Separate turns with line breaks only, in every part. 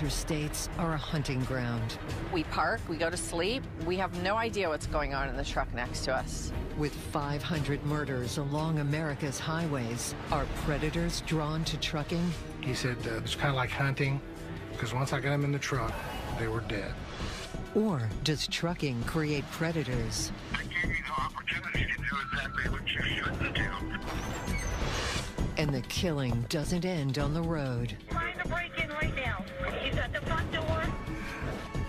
interstates are a hunting ground.
We park, we go to sleep, we have no idea what's going on in the truck next to us.
With 500 murders along America's highways, are predators drawn to trucking?
He said it's kind of like hunting, because once I got them in the truck, they were dead.
Or does trucking create predators?
I gave you the opportunity to do exactly what you should do.
And the killing doesn't end on the road.
Trying to break in right now. He's at the front door.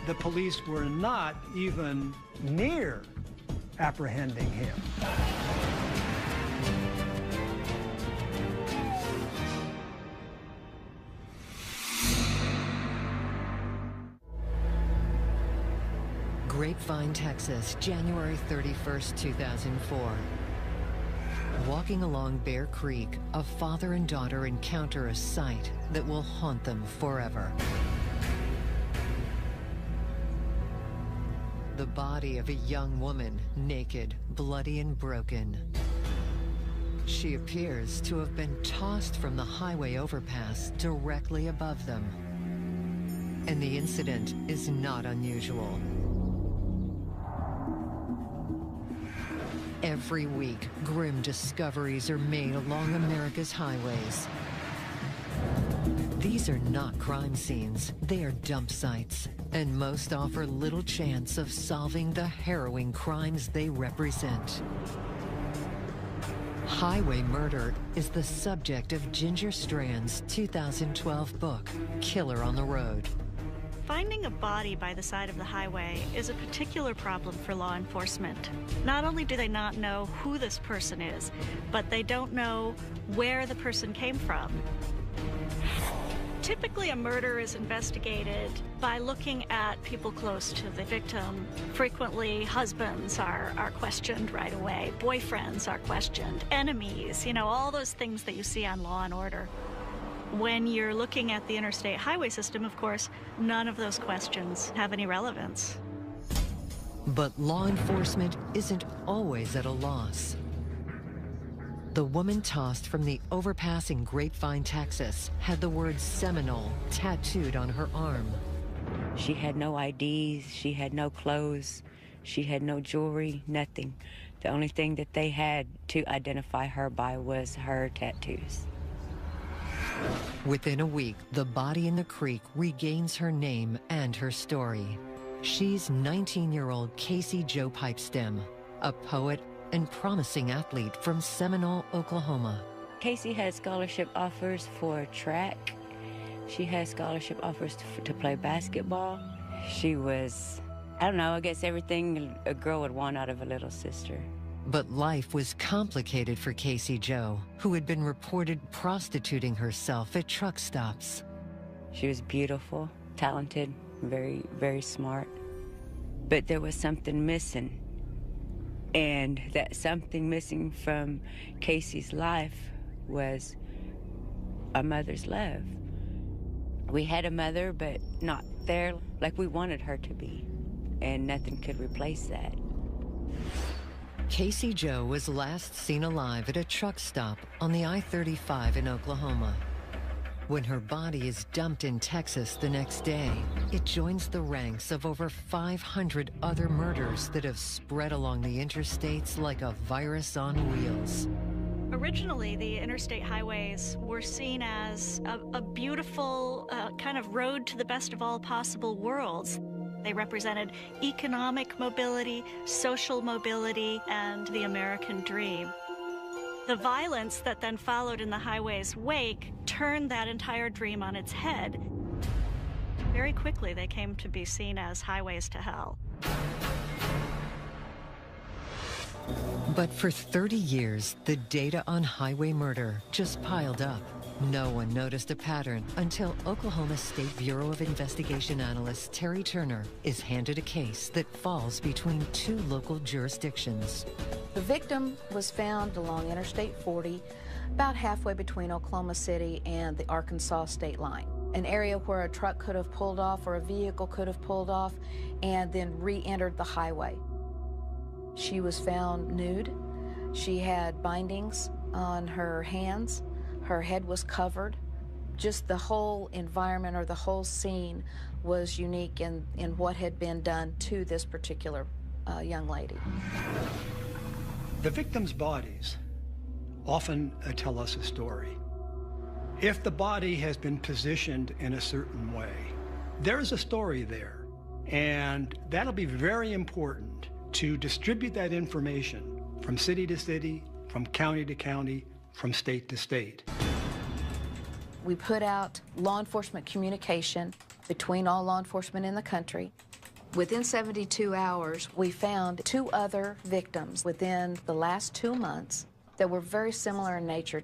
The police were not even near apprehending him.
Grapevine, Texas, January 31st, 2004. Walking along Bear Creek, a father and daughter encounter a sight that will haunt them forever. The body of a young woman, naked, bloody and broken. She appears to have been tossed from the highway overpass directly above them. And the incident is not unusual. Every week, grim discoveries are made along America's highways. These are not crime scenes, they are dump sites, and most offer little chance of solving the harrowing crimes they represent. Highway murder is the subject of Ginger Strand's 2012 book, Killer on the Road.
Finding a body by the side of the highway is a particular problem for law enforcement. Not only do they not know who this person is, but they don't know where the person came from. Typically, a murder is investigated by looking at people close to the victim. Frequently, husbands are questioned right away, boyfriends are questioned, enemies, you know, all those things that you see on Law and Order. When you're looking at the interstate highway system, of course, none of those questions have any relevance.
But law enforcement isn't always at a loss. The woman tossed from the overpass in Grapevine, Texas, had the word Seminole tattooed on her arm.
She had no IDs, she had no clothes, she had no jewelry, nothing. The only thing that they had to identify her by was her tattoos.
Within a week, the body in the creek regains her name and her story. She's 19-year-old Casey Jo Pipestem, a poet and promising athlete from Seminole, Oklahoma.
Casey has scholarship offers for track. She has scholarship offers to play basketball. She was, I don't know, I guess everything a girl would want out of a little sister.
But life was complicated for Casey Jo, who had been reported prostituting herself at truck stops.
She was beautiful, talented, very, very smart. But there was something missing. And that something missing from Casey's life was a mother's love. We had a mother, but not there like we wanted her to be. And nothing could replace that.
Casey Jo was last seen alive at a truck stop on the I-35 in Oklahoma. When her body is dumped in Texas the next day, it joins the ranks of over 500 other murders that have spread along the interstates like a virus on wheels.
Originally, the interstate highways were seen as a beautiful kind of road to the best of all possible worlds. They represented economic mobility, social mobility, and the American dream. The violence that then followed in the highway's wake turned that entire dream on its head. Very quickly, they came to be seen as highways to hell.
But for 30 years, the data on highway murder just piled up. No one noticed a pattern until Oklahoma State Bureau of Investigation analyst Terry Turner is handed a case that falls between two local jurisdictions.
The victim was found along Interstate 40, about halfway between Oklahoma City and the Arkansas state line, an area where a truck could have pulled off or a vehicle could have pulled off and then re-entered the highway. She was found nude. She had bindings on her hands. Her head was covered. Just the whole environment or the whole scene was unique in what had been done to this particular young lady.
The victims' bodies often tell us a story. If the body has been positioned in a certain way, there is a story there, and that'll be very important to distribute that information from city to city, from county to county, from state to state.
We put out law enforcement communication between all law enforcement in the country. Within 72 hours, we found 2 other victims within the last 2 months that were very similar in nature.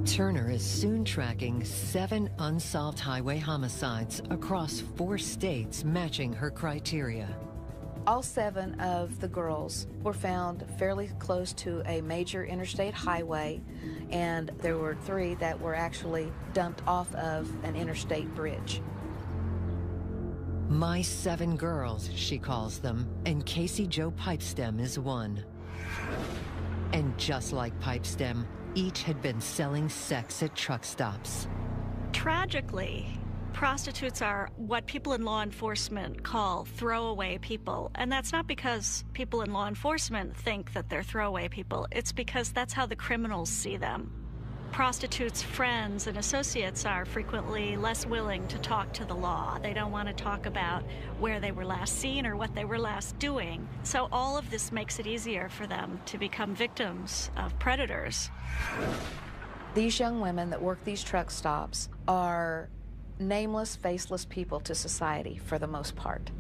Turner is soon tracking 7 unsolved highway homicides across 4 states matching her criteria.
All 7 of the girls were found fairly close to a major interstate highway, and there were 3 that were actually dumped off of an interstate bridge.
My 7 girls, she calls them, and Casey Jo Pipestem is one. And just like Pipestem, each had been selling sex at truck stops.
Tragically, prostitutes are what people in law enforcement call throwaway people. And that's not because people in law enforcement think that they're throwaway people. It's because that's how the criminals see them. Prostitutes' friends and associates are frequently less willing to talk to the law. They don't want to talk about where they were last seen or what they were last doing. So all of this makes it easier for them to become victims of predators.
These young women that work these truck stops are nameless, faceless people to society for the most part.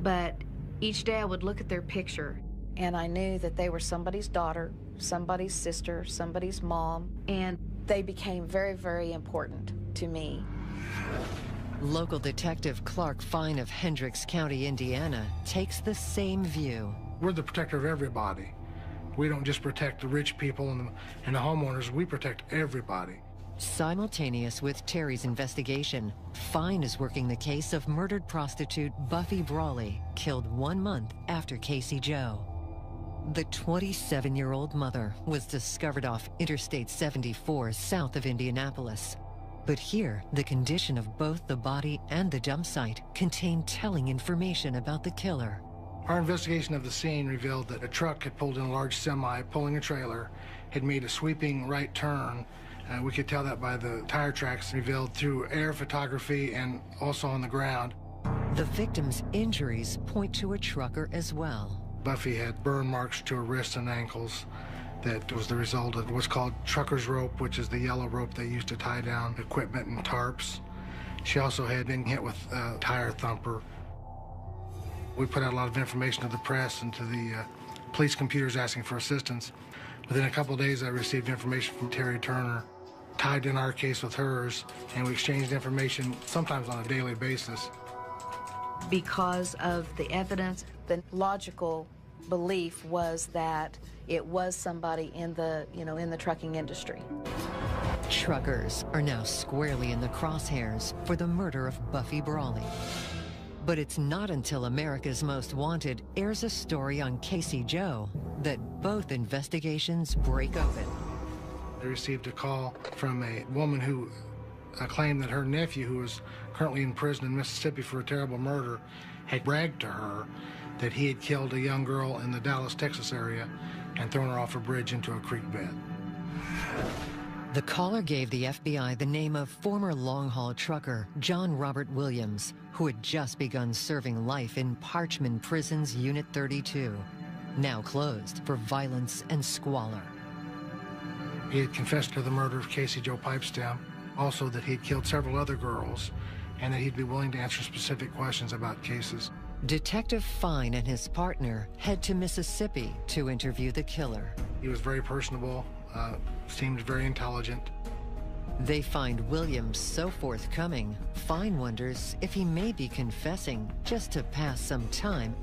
But each day I would look at their picture and I knew that they were somebody's daughter, somebody's sister, somebody's mom, and they became very, very important to me.
Local detective Clark Fine of Hendricks County, Indiana, takes the same view.
We're the protector of everybody. We don't just protect the rich people and the homeowners, we protect everybody.
Simultaneous with Terry's investigation, Fine is working the case of murdered prostitute Buffy Brawley, killed 1 month after Casey Jo. The 27-year-old mother was discovered off Interstate 74 south of Indianapolis. But here, the condition of both the body and the dump site contained telling information about the killer.
Our investigation of the scene revealed that a truck had pulled in a large semi, pulling a trailer, had made a sweeping right turn. We could tell that by the tire tracks revealed through air photography and also on the ground.
The victim's injuries point to a trucker as well.
Buffy had burn marks to her wrists and ankles that was the result of what's called trucker's rope, which is the yellow rope they used to tie down equipment and tarps. She also had been hit with a tire thumper. We put out a lot of information to the press and to the police computers asking for assistance. Within a couple of days, I received information from Terry Turner, tied in our case with hers, and we exchanged information sometimes on a daily basis.
Because of the evidence, the logical belief was that it was somebody in the, in the trucking industry.
Truckers are now squarely in the crosshairs for the murder of Buffy Brawley. But it's not until America's Most Wanted airs a story on Casey Jo that both investigations break open.
I received a call from a woman who claimed that her nephew, who was currently in prison in Mississippi for a terrible murder, had bragged to her that he had killed a young girl in the Dallas, Texas area and thrown her off a bridge into a creek bed.
The caller gave the FBI the name of former long-haul trucker John Robert Williams, who had just begun serving life in Parchman Prison's Unit 32, now closed for violence and squalor.
He had confessed to the murder of Casey Jo Pipestem, also that he'd killed several other girls, and that he'd be willing to answer specific questions about cases.
Detective Fine and his partner head to Mississippi to interview the killer.
He was very personable, seemed very intelligent.
They find Williams so forthcoming, Fine wonders if he may be confessing just to pass some time.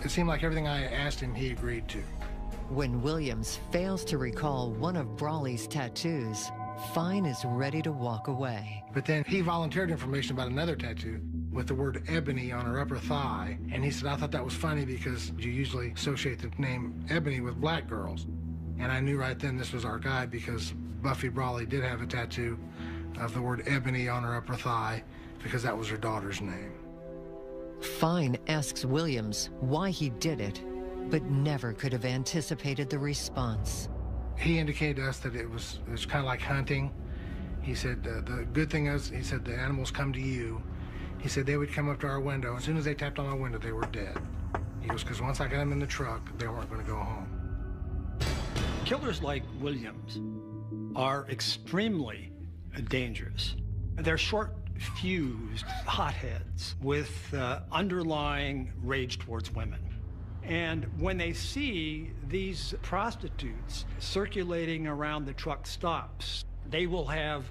It seemed like everything I asked him, he agreed to.
When Williams fails to recall one of Brawley's tattoos, Fine is ready to walk away.
But then he volunteered information about another tattoo with the word Ebony on her upper thigh. And he said, I thought that was funny because you usually associate the name Ebony with black girls. And I knew right then this was our guy because Buffy Brawley did have a tattoo of the word ebony on her upper thigh because that was her daughter's name.
Fine asks Williams why he did it, but never could have anticipated the response.
He indicated to us that it was kind of like hunting. He said, the good thing is, he said, the animals come to you. He said they would come up to our window. As soon as they tapped on our window, they were dead. He goes, because once I got them in the truck, they weren't going to go home.
Killers like Williams are extremely dangerous. They're short-fused hotheads with underlying rage towards women. And when they see these prostitutes circulating around the truck stops, they will have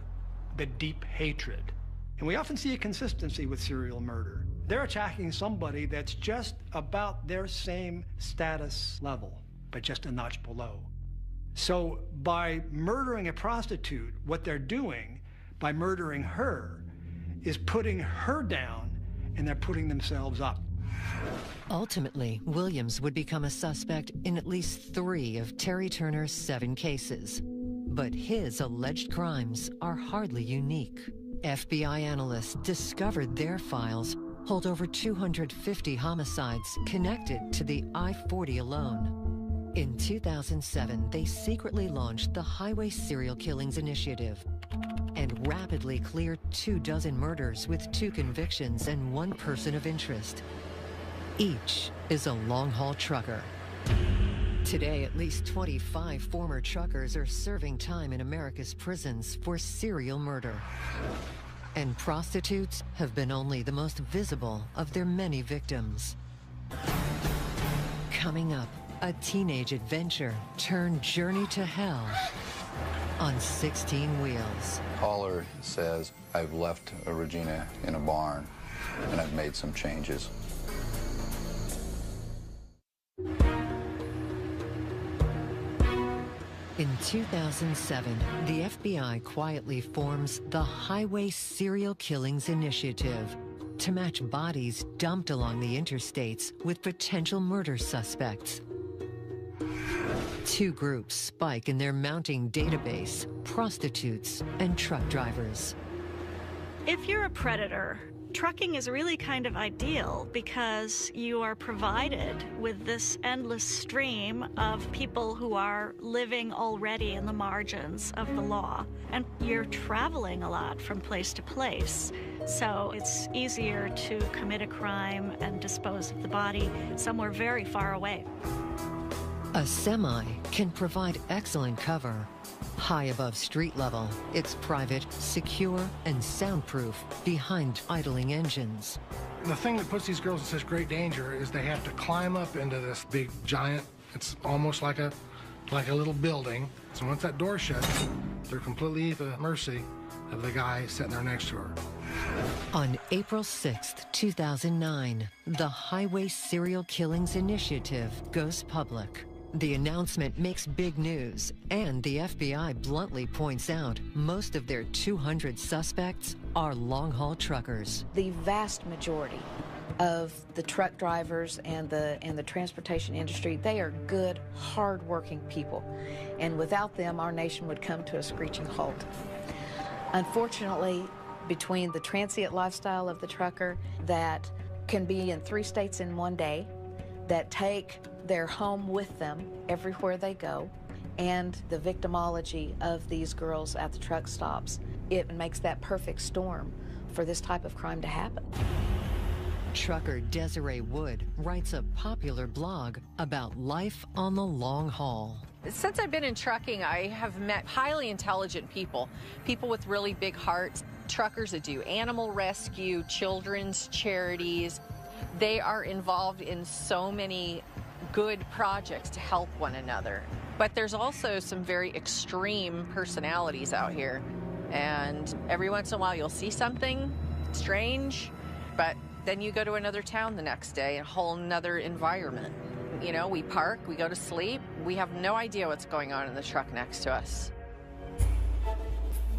the deep hatred. And we often see a consistency with serial murder. They're attacking somebody that's just about their same status level, but just a notch below. So by murdering a prostitute, what they're doing by murdering her is putting her down, and they're putting themselves up.
Ultimately, Williams would become a suspect in at least 3 of Terry Turner's 7 cases. But his alleged crimes are hardly unique. FBI analysts discovered their files hold over 250 homicides connected to the I-40 alone. In 2007, they secretly launched the Highway Serial Killings Initiative and rapidly cleared 24 murders with 2 convictions and 1 person of interest. Each is a long-haul trucker. Today, at least 25 former truckers are serving time in America's prisons for serial murder. And prostitutes have been only the most visible of their many victims. Coming up, a teenage adventure turned journey to hell on 16 wheels.
Caller says, I've left Regina in a barn and I've made some changes.
In 2007, the FBI quietly forms the Highway Serial Killings Initiative to match bodies dumped along the interstates with potential murder suspects. 2 groups spike in their mounting database: prostitutes and truck drivers.
If you're a predator, trucking is really kind of ideal because you are provided with this endless stream of people who are living already in the margins of the law. And you're traveling a lot from place to place. So it's easier to commit a crime and dispose of the body somewhere very far away.
A semi can provide excellent cover. High above street level, it's private, secure, and soundproof behind idling engines.
The thing that puts these girls in such great danger is they have to climb up into this big giant, it's almost like a little building. So once that door shuts, they're completely at the mercy of the guy sitting there next to her.
On April 6th, 2009, the Highway Serial Killings Initiative goes public. The announcement makes big news, and the FBI bluntly points out most of their 200 suspects are long-haul truckers.
The vast majority of the truck drivers and the transportation industry, they are good, hard-working people. And without them, our nation would come to a screeching halt. Unfortunately, between the transient lifestyle of the trucker that can be in 3 states in one day, that take their home with them everywhere they go, and the victimology of these girls at the truck stops, it makes that perfect storm for this type of crime to happen.
Trucker Desiree Wood writes a popular blog about life on the long haul.
Since I've been in trucking, I have met highly intelligent people, people with really big hearts, truckers that do animal rescue, children's charities. They are involved in so many good projects to help one another. But there's also some very extreme personalities out here. And every once in a while you'll see something strange, but then you go to another town the next day, a whole nother environment. You know, we park, we go to sleep, we have no idea what's going on in the truck next to us.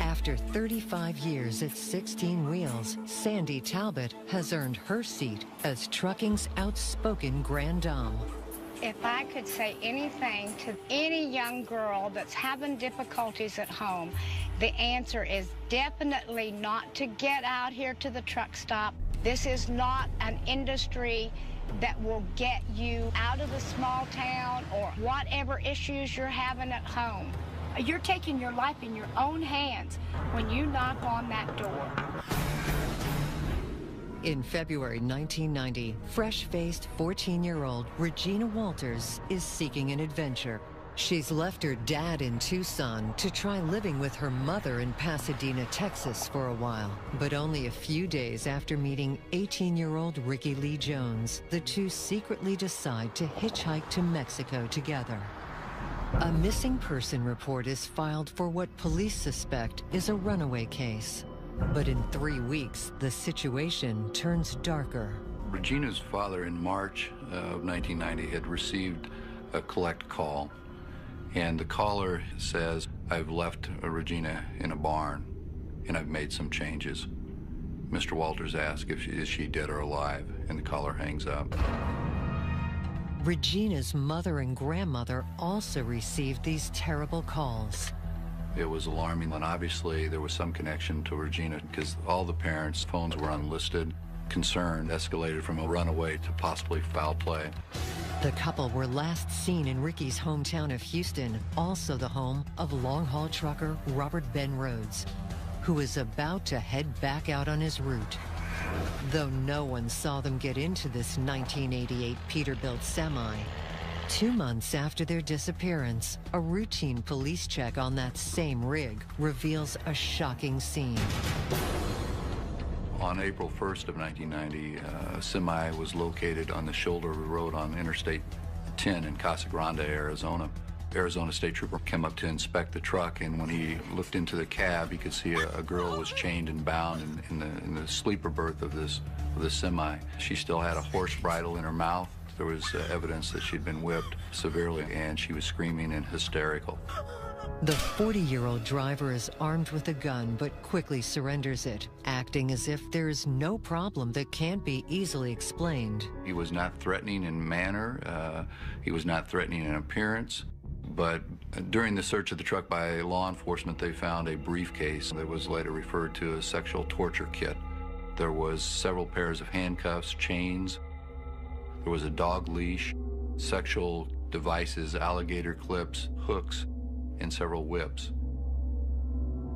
After 35 years at 16 Wheels, Sandy Talbot has earned her seat as trucking's outspoken grand dame.
If I could say anything to any young girl that's having difficulties at home, the answer is definitely not to get out here to the truck stop. This is not an industry that will get you out of the small town or whatever issues you're having at home. You're taking your life in your own hands when you knock on that door.
In February 1990, fresh-faced 14-year-old Regina Walters is seeking an adventure. She's left her dad in Tucson to try living with her mother in Pasadena, Texas for a while. But only a few days after meeting 18-year-old Ricky Lee Jones, the two secretly decide to hitchhike to Mexico together. A missing person report is filed for what police suspect is a runaway case. But in 3 weeks, the situation turns darker.
Regina's father in March of 1990 had received a collect call, and the caller says, "I've left Regina in a barn, and I've made some changes." Mr. Walters asks is she dead or alive, and the caller hangs up.
Regina's mother and grandmother also received these terrible calls.
It was alarming, and obviously there was some connection to Regina because all the parents' phones were unlisted. Concern escalated from a runaway to possibly foul play.
The couple were last seen in Ricky's hometown of Houston, also the home of long-haul trucker Robert Ben Rhodes, who was about to head back out on his route. Though no one saw them get into this 1988 Peterbilt semi, 2 months after their disappearance, a routine police check on that same rig reveals a shocking scene.
On April 1st of 1990, a semi was located on the shoulder of the road on Interstate 10 in Casa Grande, Arizona. Arizona State Trooper came up to inspect the truck, and when he looked into the cab, he could see a girl was chained and bound in the sleeper berth of this semi. She still had a horse bridle in her mouth. There was evidence that she'd been whipped severely, and she was screaming and hysterical.
The 40-year-old driver is armed with a gun, but quickly surrenders it, acting as if there is no problem that can't be easily explained.
He was not threatening in manner. He was not threatening in appearance. But during the search of the truck by law enforcement, they found a briefcase that was later referred to as sexual torture kit. There was several pairs of handcuffs, chains. There was a dog leash, sexual devices, alligator clips, hooks, and several whips.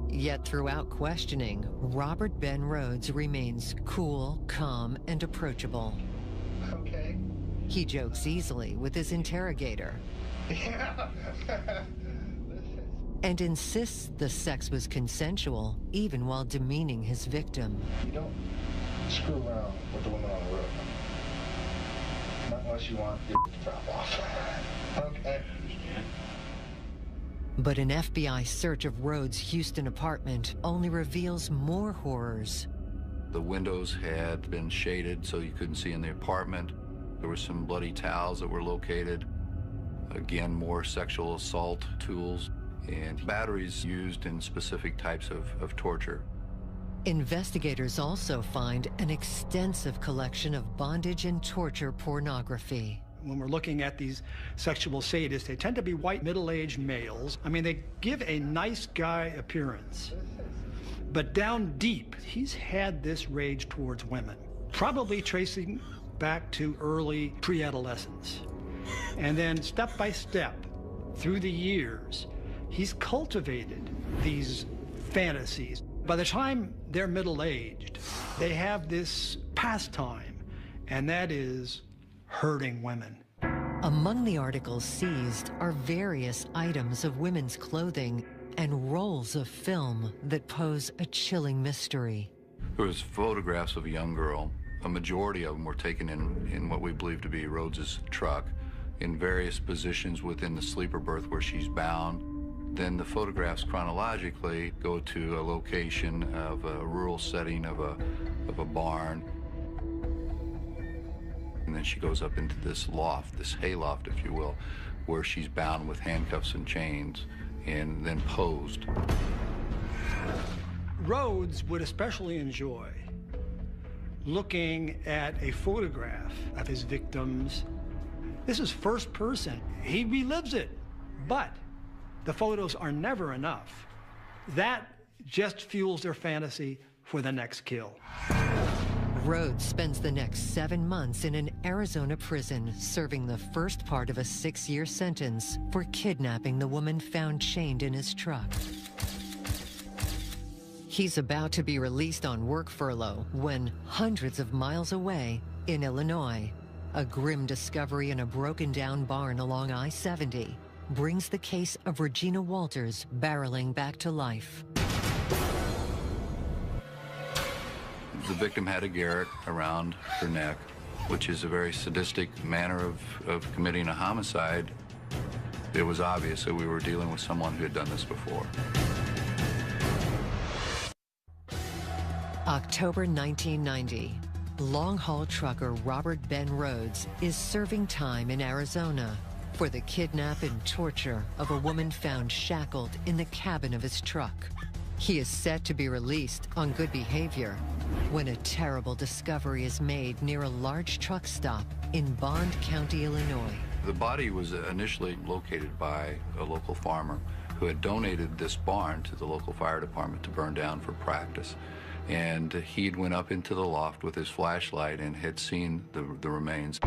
Yet throughout questioning, Robert Ben Rhodes remains cool, calm, and approachable.
Okay.
He jokes easily with his interrogator.
Yeah.
And insists the sex was consensual, even while demeaning his victim.
You don't screw around with the woman on the road. Not unless you want your to drop off. Okay.
But an FBI search of Rhodes' Houston apartment only reveals more horrors.
The windows had been shaded so you couldn't see in the apartment. There were some bloody towels that were located. Again, more sexual assault tools and batteries used in specific types of torture.
Investigators also find an extensive collection of bondage and torture pornography.
When we're looking at these sexual sadists, they tend to be white middle-aged males. I mean, they give a nice guy appearance. But down deep, he's had this rage towards women, probably tracing back to early pre-adolescence. And then step by step, through the years, he's cultivated these fantasies. By the time they're middle-aged, they have this pastime, and that is hurting women.
Among the articles seized are various items of women's clothing and rolls of film that pose a chilling mystery.
There was photographs of a young girl. A majority of them were taken in what we believe to be Rhodes's truck, in various positions within the sleeper berth where she's bound. Then the photographs chronologically go to a location of a rural setting of a barn. And then she goes up into this loft, this hayloft, if you will, where she's bound with handcuffs and chains and then posed.
Rhodes would especially enjoy looking at a photograph of his victims. This is first person. He relives it, but the photos are never enough. That just fuels their fantasy for the next kill.
Rhodes spends the next 7 months in an Arizona prison, serving the first part of a 6-year sentence for kidnapping the woman found chained in his truck. He's about to be released on work furlough when, hundreds of miles away in Illinois, a grim discovery in a broken-down barn along I-70 brings the case of Regina Walters barreling back to life.
The victim had a garrote around her neck, which is a very sadistic manner of committing a homicide. It was obvious that we were dealing with someone who had done this before.
October 1990. Long-haul trucker Robert Ben Rhodes is serving time in Arizona for the kidnap and torture of a woman found shackled in the cabin of his truck. He is set to be released on good behavior when a terrible discovery is made near a large truck stop in Bond County, Illinois.
The body was initially located by a local farmer who had donated this barn to the local fire department to burn down for practice. And he'd went up into the loft with his flashlight and had seen the remains.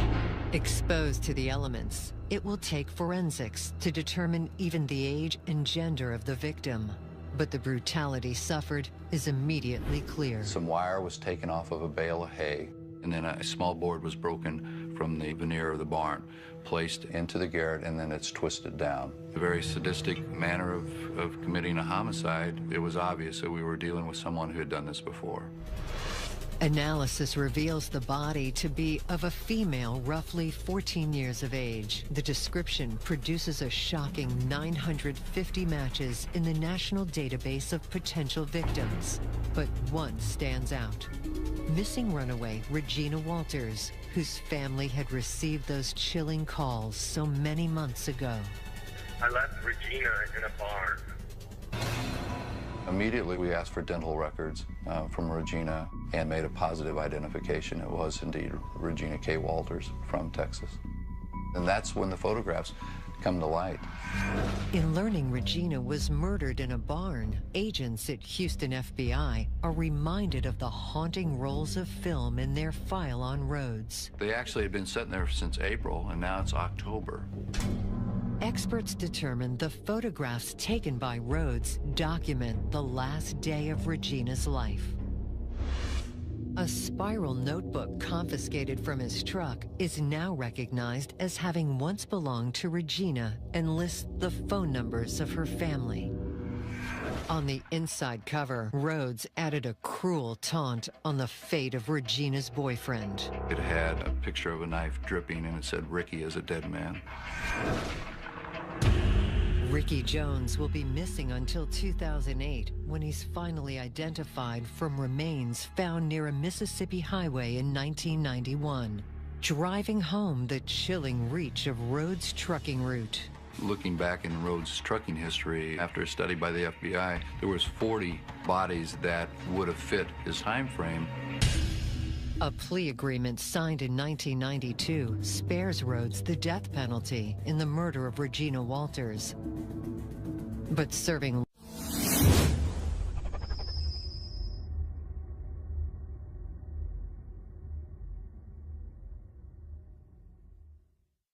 Exposed to the elements, it will take forensics to determine even the age and gender of the victim. But the brutality suffered is immediately clear.
Some wire was taken off of a bale of hay, and then a small board was broken from the veneer of the barn, placed into the garrote, and then it's twisted down. A very sadistic manner of committing a homicide. It was obvious that we were dealing with someone who had done this before.
Analysis reveals the body to be of a female roughly 14 years of age. The description produces a shocking 950 matches in the national database of potential victims. But one stands out. Missing runaway Regina Walters, whose family had received those chilling calls so many months ago.
I left Regina in a barn.
Immediately, we asked for dental records from Regina and made a positive identification. It was indeed Regina K. Walters from Texas. And that's when the photographs come to light.
In learning Regina was murdered in a barn, agents at Houston FBI are reminded of the haunting rolls of film in their file on Rhodes.
They actually had been sitting there since April, and now it's October.
Experts determined the photographs taken by Rhodes document the last day of Regina's life. A spiral notebook confiscated from his truck is now recognized as having once belonged to Regina and lists the phone numbers of her family. On the inside cover, Rhodes added a cruel taunt on the fate of Regina's boyfriend.
It had a picture of a knife dripping, and it said, "Ricky is a dead man."
Ricky Jones will be missing until 2008, when he's finally identified from remains found near a Mississippi highway in 1991, driving home the chilling reach of Rhodes' trucking route.
Looking back in Rhodes' trucking history, after a study by the FBI, there was 40 bodies that would have fit his time frame.
A plea agreement signed in 1992 spares Rhodes the death penalty in the murder of Regina Walters. But serving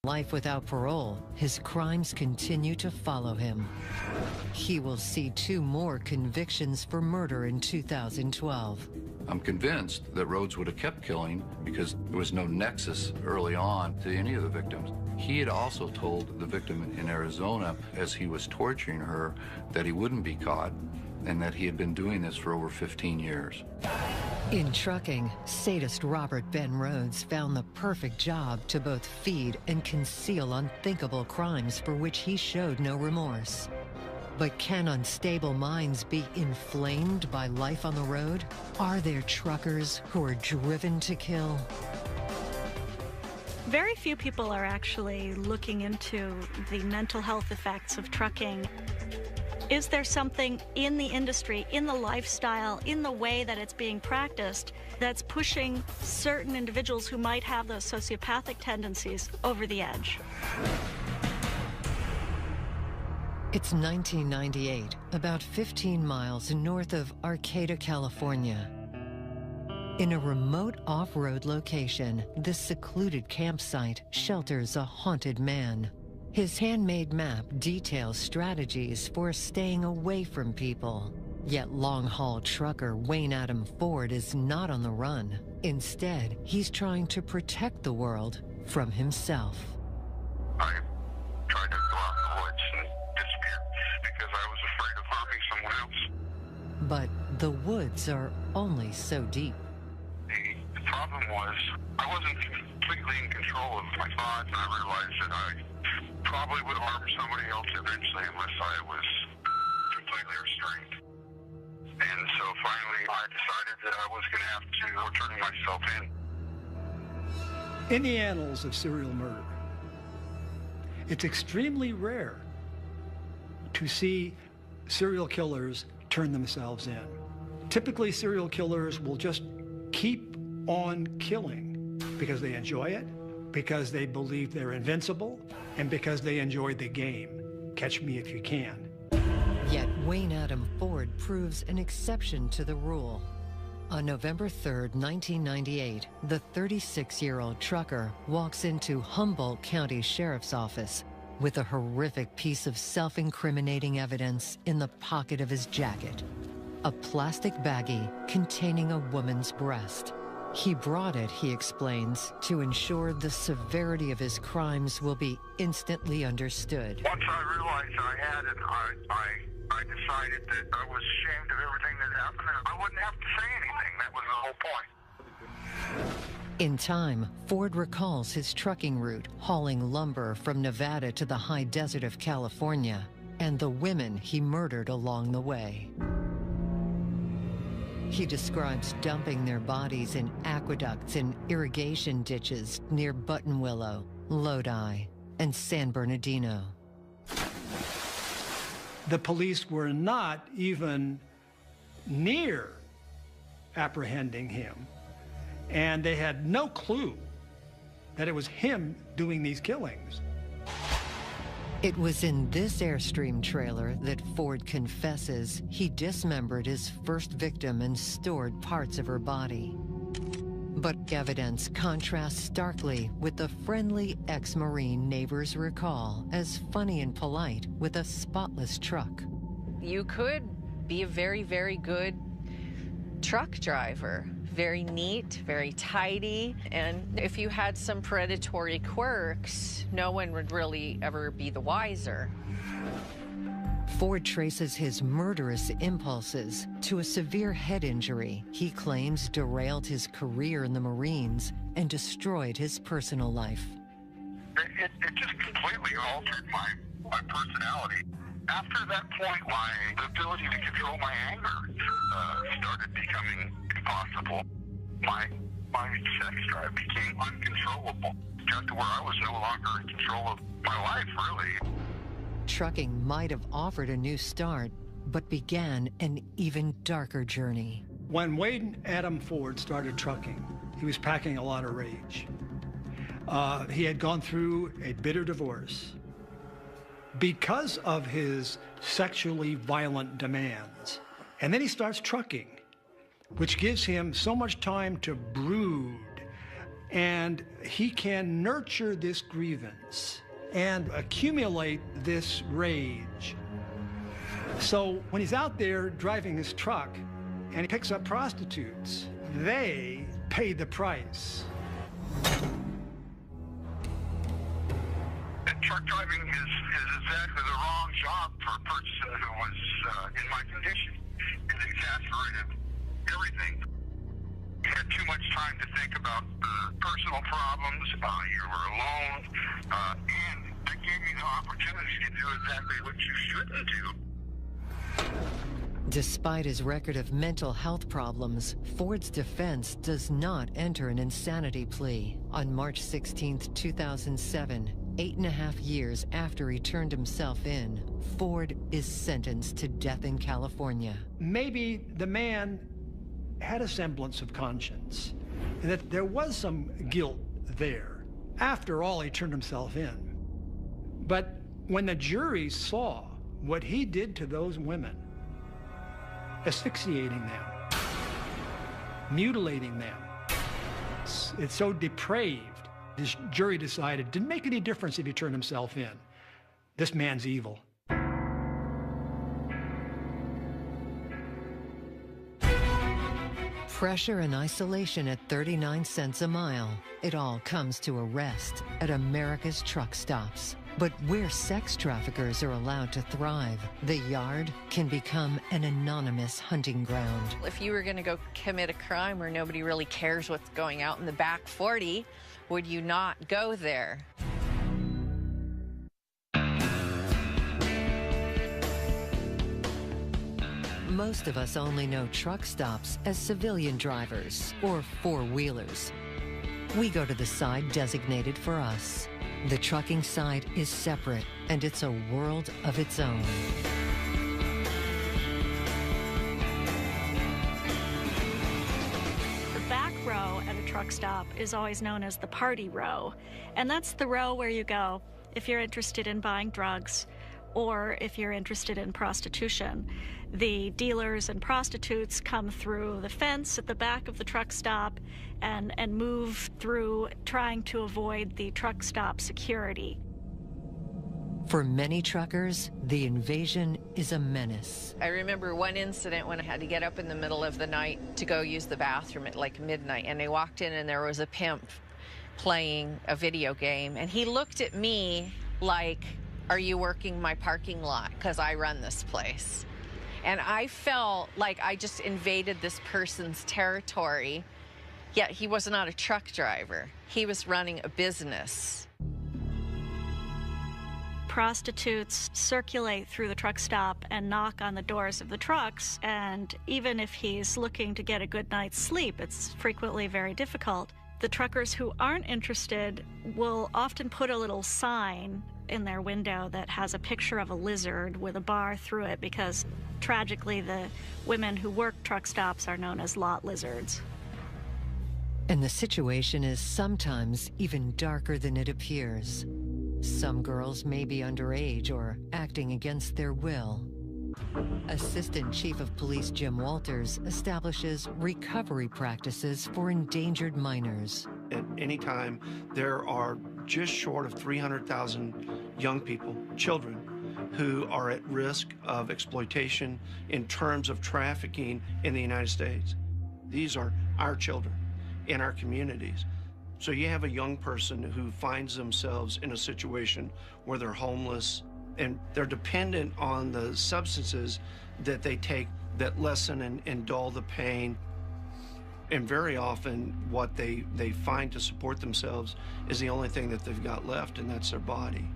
life without parole, his crimes continue to follow him. He will see 2 more convictions for murder in 2012.
I'm convinced that Rhodes would have kept killing because there was no nexus early on to any of the victims. He had also told the victim in Arizona, as he was torturing her, that he wouldn't be caught and that he had been doing this for over 15 years.
In trucking, sadist Robert Ben Rhodes found the perfect job to both feed and conceal unthinkable crimes for which he showed no remorse. But can unstable minds be inflamed by life on the road? Are there truckers who are driven to kill?
Very few people are actually looking into the mental health effects of trucking. Is there something in the industry, in the lifestyle, in the way that it's being practiced that's pushing certain individuals who might have those sociopathic tendencies over the edge?
It's 1998, about 15 miles north of Arcata, California. In a remote off-road location, this secluded campsite shelters a haunted man. His handmade map details strategies for staying away from people. Yet long-haul trucker Wayne Adam Ford is not on the run. Instead, he's trying to protect the world from himself.
I tried to go out in the woods and disappear because I was afraid of harming someone else.
But the woods are only so deep.
The problem was I wasn't completely in control of my thoughts, and I realized that I probably would harm somebody else eventually unless I was completely restrained. And so finally I decided that I was going to have to turn myself in.
In the annals of serial murder, it's extremely rare to see serial killers turn themselves in. Typically, serial killers will just keep on killing because they enjoy it, because they believe they're invincible, and because they enjoy the game. Catch me if you can.
Yet Wayne Adam Ford proves an exception to the rule. On November 3rd, 1998, the 36-year-old trucker walks into Humboldt County Sheriff's Office with a horrific piece of self-incriminating evidence in the pocket of his jacket. A plastic baggie containing a woman's breast. He brought it, he explains, to ensure the severity of his crimes will be instantly understood.
Once I realized I had it, I decided that I was ashamed of everything that happened, and I wouldn't have to say anything. That was the whole point.
In time, Ford recalls his trucking route, hauling lumber from Nevada to the high desert of California, and the women he murdered along the way. He describes dumping their bodies in aqueducts and irrigation ditches near Buttonwillow, Lodi, and San Bernardino.
The police were not even near apprehending him, and they had no clue that it was him doing these killings.
It was in this Airstream trailer that Ford confesses he dismembered his first victim and stored parts of her body. But evidence contrasts starkly with the friendly ex-Marine neighbors recall as funny and polite with a spotless truck.
You could be a very, very good truck driver. Very neat, very tidy, and if you had some predatory quirks, no one would really ever be the wiser.
Ford traces his murderous impulses to a severe head injury he claims derailed his career in the Marines and destroyed his personal life.
It just completely altered my personality. After that point, the ability to control my anger started becoming impossible. My sex drive became uncontrollable, got to where I was no longer in control of my life, really.
Trucking might have offered a new start, but began an even darker journey.
When Wayne Adam Ford started trucking, he was packing a lot of rage. He had gone through a bitter divorce. Because of his sexually violent demands. And then he starts trucking, which gives him so much time to brood, and he can nurture this grievance and accumulate this rage. So when he's out there driving his truck and he picks up prostitutes, they pay the price.
Truck driving is exactly the wrong job for a person who was in my condition. It exacerbated everything. You had too much time to think about personal problems. You were alone, and that gave me the opportunity to do exactly what you shouldn't do.
Despite his record of mental health problems, Ford's defense does not enter an insanity plea. On March 16, 2007, 8.5 years after he turned himself in, Ford is sentenced to death in California.
Maybe the man had a semblance of conscience, and that there was some guilt there. After all, he turned himself in. But when the jury saw what he did to those women, asphyxiating them, mutilating them, it's so depraved, this jury decided it didn't make any difference if he turned himself in. This man's evil.
Pressure and isolation at 39 cents a mile. It all comes to a rest at America's truck stops. But where sex traffickers are allowed to thrive, the yard can become an anonymous hunting ground.
If you were going to go commit a crime where nobody really cares what's going out in the back 40, would you not go there?
Most of us only know truck stops as civilian drivers or four-wheelers. We go to the side designated for us. The trucking side is separate, and it's a world of its own.
The back row at a truck stop is always known as the party row, and that's the row where you go if you're interested in buying drugs or if you're interested in prostitution. The dealers and prostitutes come through the fence at the back of the truck stop and move through, trying to avoid the truck stop security.
For many truckers, the invasion is a menace.
I remember one incident when I had to get up in the middle of the night to go use the bathroom at like midnight, and they walked in and there was a pimp playing a video game, and he looked at me like, "Are you working my parking lot? Because I run this place." And I felt like I just invaded this person's territory, yet he was not a truck driver. He was running a business.
Prostitutes circulate through the truck stop and knock on the doors of the trucks, and even if he's looking to get a good night's sleep, it's frequently very difficult. The truckers who aren't interested will often put a little sign in their window that has a picture of a lizard with a bar through it, because tragically the women who work truck stops are known as lot lizards.
And the situation is sometimes even darker than it appears. Some girls may be underage or acting against their will. Assistant Chief of Police Jim Walters establishes recovery practices for endangered minors.
At any time, there are just short of 300,000 young people, children, who are at risk of exploitation in terms of trafficking in the United States. These are our children in our communities. So you have a young person who finds themselves in a situation where they're homeless and they're dependent on the substances that they take that lessen and dull the pain. And very often what they find to support themselves is the only thing that they've got left, and that's their body.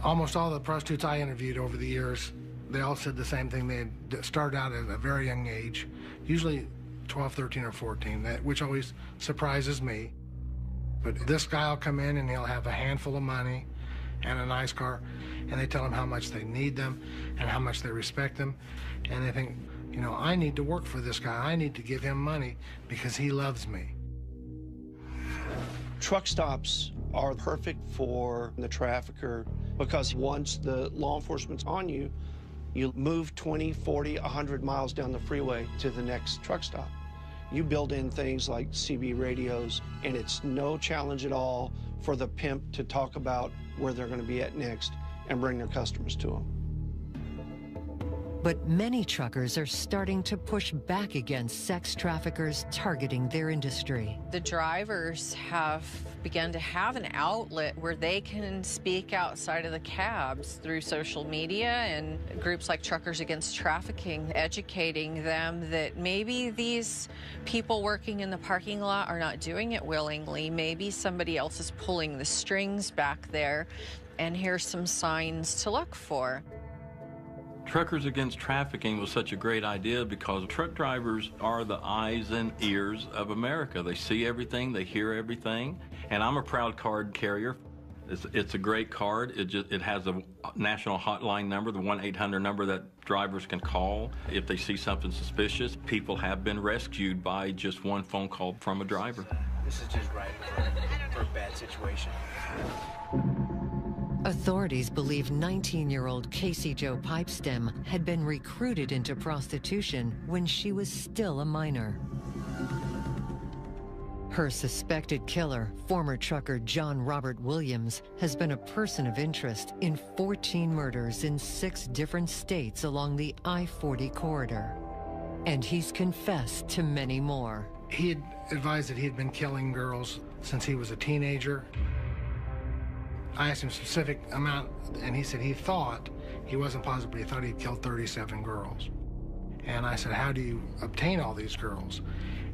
Almost all the prostitutes I interviewed over the years, they all said the same thing. They had started out at a very young age, usually 12, 13, or 14, which always surprises me. But this guy will come in and he'll have a handful of money and a nice car, and they tell him how much they need them and how much they respect them, and they think, you know, I need to work for this guy. I need to give him money because he loves me.
Truck stops are perfect for the trafficker because once the law enforcement's on you, you move 20, 40, 100 miles down the freeway to the next truck stop. You build in things like CB radios, and it's no challenge at all for the pimp to talk about where they're going to be at next and bring their customers to them.
But many truckers are starting to push back against sex traffickers targeting their industry.
The drivers have begun to have an outlet where they can speak outside of the cabs through social media and groups like Truckers Against Trafficking, educating them that maybe these people working in the parking lot are not doing it willingly. Maybe somebody else is pulling the strings back there, and here's some signs to look for.
Truckers Against Trafficking was such a great idea because truck drivers are the eyes and ears of America. They see everything, they hear everything, and I'm a proud card carrier. It's a great card. It has a national hotline number, the 1-800 number that drivers can call if they see something suspicious. People have been rescued by just one phone call from a driver.
This is just right for a bad situation.
Authorities believe 19-year-old Casey Jo Pipestem had been recruited into prostitution when she was still a minor. Her suspected killer, former trucker John Robert Williams, has been a person of interest in 14 murders in 6 different states along the I-40 corridor. And he's confessed to many more.
He had advised that he had been killing girls since he was a teenager. I asked him a specific amount, and he said he thought, he wasn't positive, but he thought he'd killed 37 girls. And I said, how do you obtain all these girls?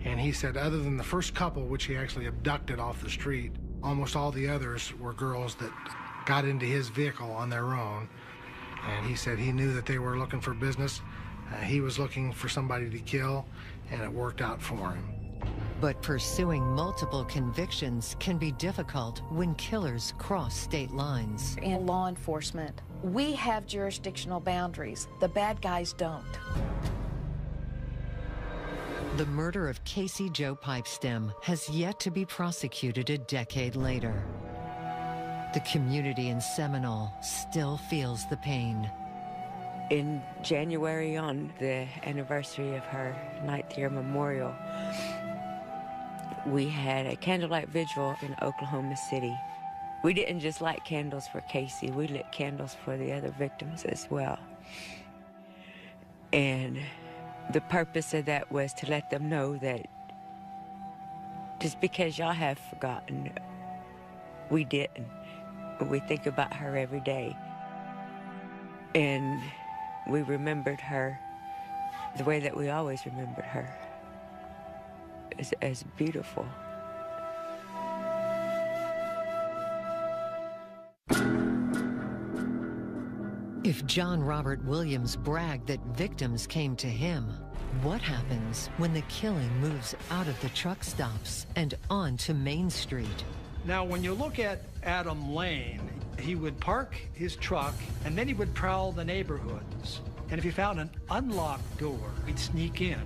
And he said, other than the first couple, which he actually abducted off the street, almost all the others were girls that got into his vehicle on their own. And he said he knew that they were looking for business. He was looking for somebody to kill, and it worked out for him.
But pursuing multiple convictions can be difficult when killers cross state lines.
In law enforcement, we have jurisdictional boundaries. The bad guys don't.
The murder of Casey Jo Pipestem has yet to be prosecuted a decade later. The community in Seminole still feels the pain.
In January, on the anniversary of her 9th year memorial, we had a candlelight vigil in Oklahoma City. We didn't just light candles for Casey, we lit candles for the other victims as well. And the purpose of that was to let them know that just because y'all have forgotten, we didn't. We think about her every day. And we remembered her the way that we always remembered her, as beautiful.
If John Robert Williams bragged that victims came to him, what happens when the killing moves out of the truck stops and onto Main Street?
Now, when you look at Adam Lane, he would park his truck and then he would prowl the neighborhoods. And if he found an unlocked door, he'd sneak in.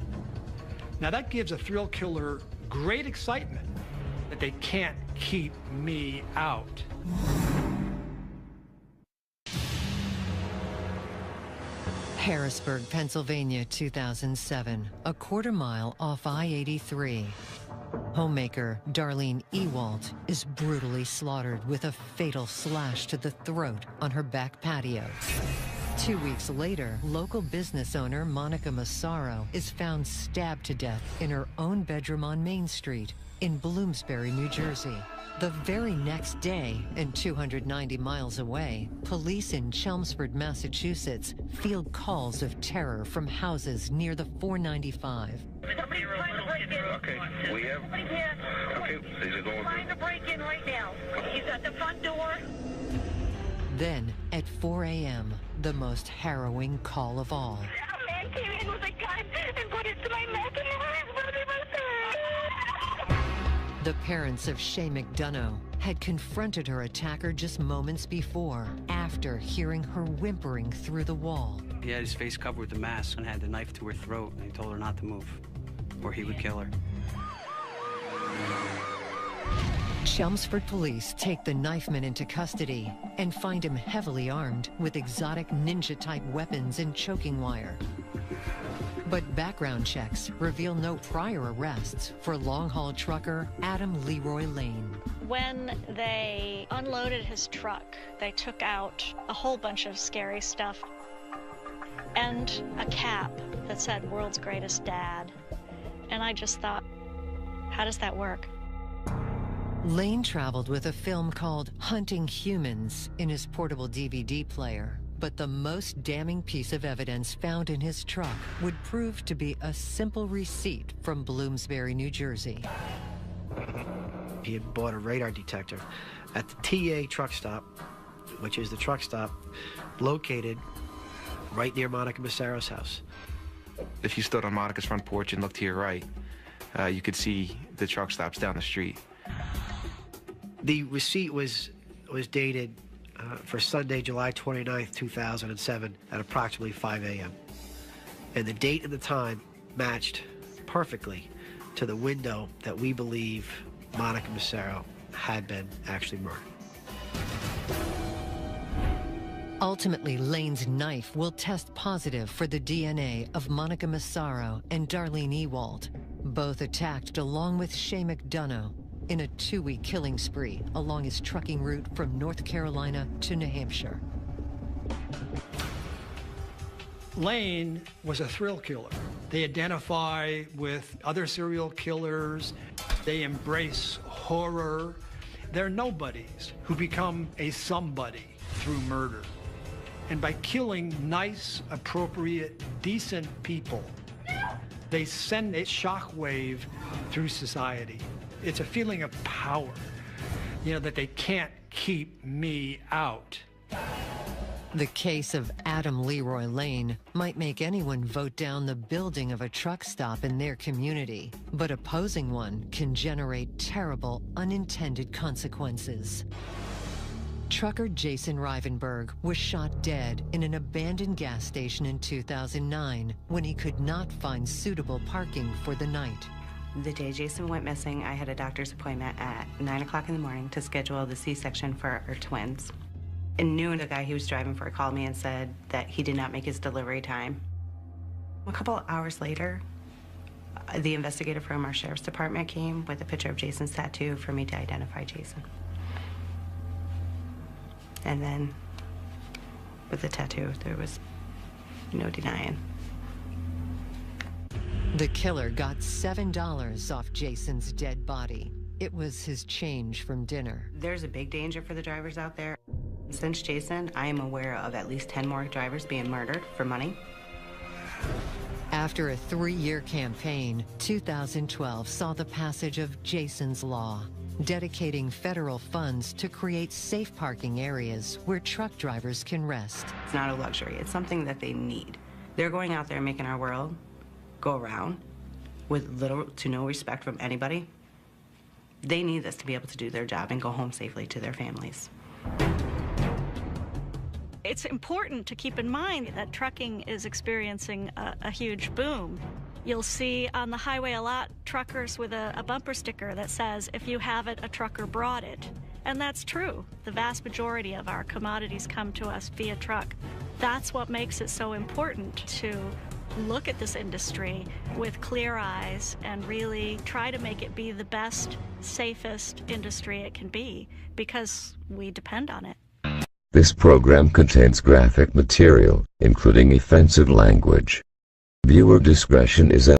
Now, that gives a thrill killer great excitement that they can't keep me out.
Harrisburg, Pennsylvania, 2007, a quarter-mile off I-83. Homemaker Darlene Ewalt is brutally slaughtered with a fatal slash to the throat on her back patio. 2 weeks later, local business owner Monica Massaro is found stabbed to death in her own bedroom on Main Street in Bloomsbury, New Jersey. The very next day, and 290 miles away, police in Chelmsford, Massachusetts, field calls of terror from houses near the 495.
Okay, we have. Okay, these are going. Trying to break in right now. He's at the front door.
Then, at 4 a.m., the most harrowing call of all.
A man came in with a gun and put it to my neck and
The parents of Shay McDonough had confronted her attacker just moments before, after hearing her whimpering through the wall.
He had his face covered with a mask and had the knife to her throat, and he told her not to move, or he would kill her.
Chelmsford police take the knifeman into custody and find him heavily armed with exotic ninja-type weapons and choking wire. But background checks reveal no prior arrests for long-haul trucker Adam Leroy Lane.
When they unloaded his truck, they took out a whole bunch of scary stuff and a cap that said "World's Greatest Dad." And I just thought, how does that work?
Lane traveled with a film called Hunting Humans in his portable DVD player. But the most damning piece of evidence found in his truck would prove to be a simple receipt from Bloomsbury, New Jersey.
He had bought a radar detector at the TA truck stop, which is the truck stop located right near Monica Massaro's house.
If you stood on Monica's front porch and looked to your right, you could see the truck stops down the street.
The receipt was was dated for Sunday, July 29th, 2007 at approximately 5 a.m. And the date and the time matched perfectly to the window that we believe Monica Massaro had been actually murdered.
Ultimately, Lane's knife will test positive for the DNA of Monica Massaro and Darlene Ewald, both attacked along with Shay McDonough in a 2-week killing spree along his trucking route from North Carolina to New Hampshire.
Lane was a thrill killer. They identify with other serial killers. They embrace horror. They're nobodies who become a somebody through murder. And by killing nice, appropriate, decent people, they send a shockwave through society. It's a feeling of power, you know, that they can't keep me out.
The case of Adam Leroy Lane might make anyone vote down the building of a truck stop in their community, but opposing one can generate terrible, unintended consequences. Trucker Jason Rivenberg was shot dead in an abandoned gas station in 2009 when he could not find suitable parking for the night.
The day Jason went missing, I had a doctor's appointment at 9 o'clock in the morning to schedule the C-section for our twins. And noon, the guy he was driving for called me and said that he did not make his delivery time. A couple of hours later, the investigator from our sheriff's department came with a picture of Jason's tattoo for me to identify Jason. And then, with the tattoo, there was no denying.
The killer got $7 off Jason's dead body. It was his change from dinner.
There's a big danger for the drivers out there. Since Jason, I am aware of at least 10 more drivers being murdered for money.
After a 3-year campaign, 2012 saw the passage of Jason's Law, dedicating federal funds to create safe parking areas where truck drivers can rest.
It's not a luxury, it's something that they need. They're going out there making our world go around with little to no respect from anybody. They need this to be able to do their job and go home safely to their families.
It's important to keep in mind that trucking is experiencing a huge boom. You'll see on the highway a lot truckers with a bumper sticker that says, "If you have it, a trucker brought it." And that's true. The vast majority of our commodities come to us via truck. That's what makes it so important to look at this industry with clear eyes and really try to make it be the best, safest industry it can be, because we depend on it.
This program contains graphic material, including offensive language. Viewer discretion is advised.